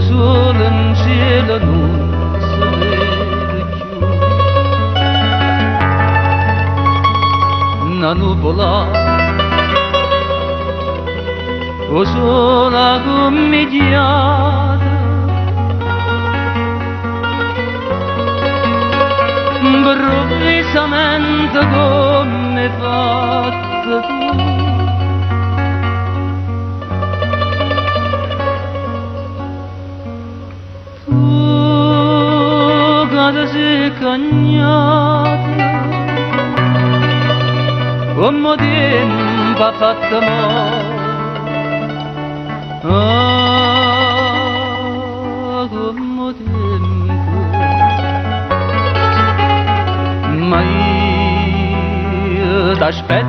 sole in cielo non si vede più, una nuvola o sola commigliata, improvvisamente come fatta tu. Tu sei cagnata, come tempo ha fatto mo', come tempo, ma io t'aspetto,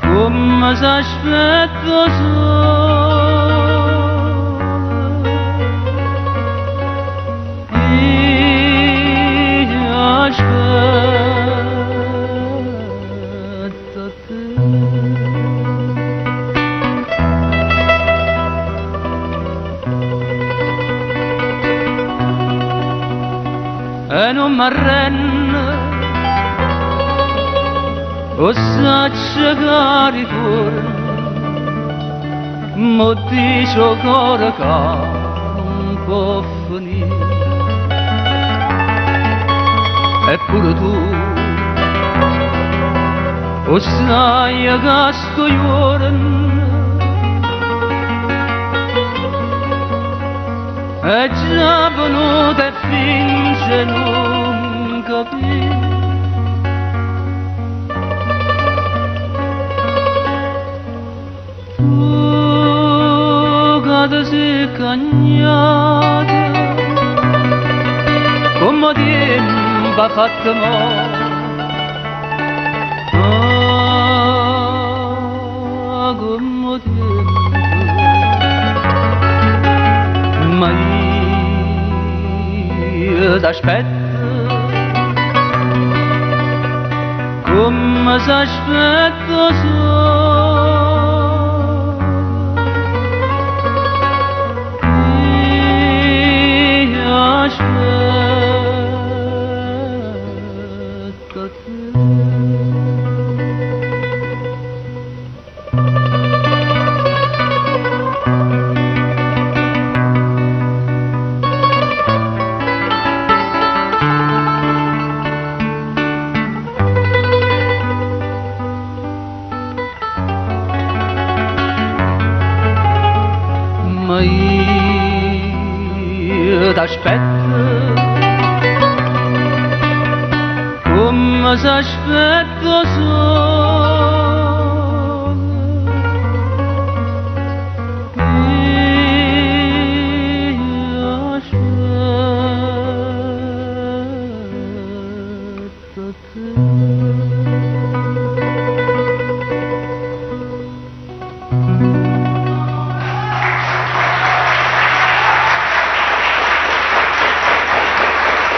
come s'aspetto solo. E non m'arrendo, o saccio che ritorno, mo dice ancora che non può finire. Eppure tu, o sai che sto giorno è già venuto e finge non capire. Tu che sei cagnata, come tempo ha fatto mo', come tempo, ma io t'aspetto, come s'aspetto solo. Io aspetto te. Ma io t'aspetto, come s'aspetto solo.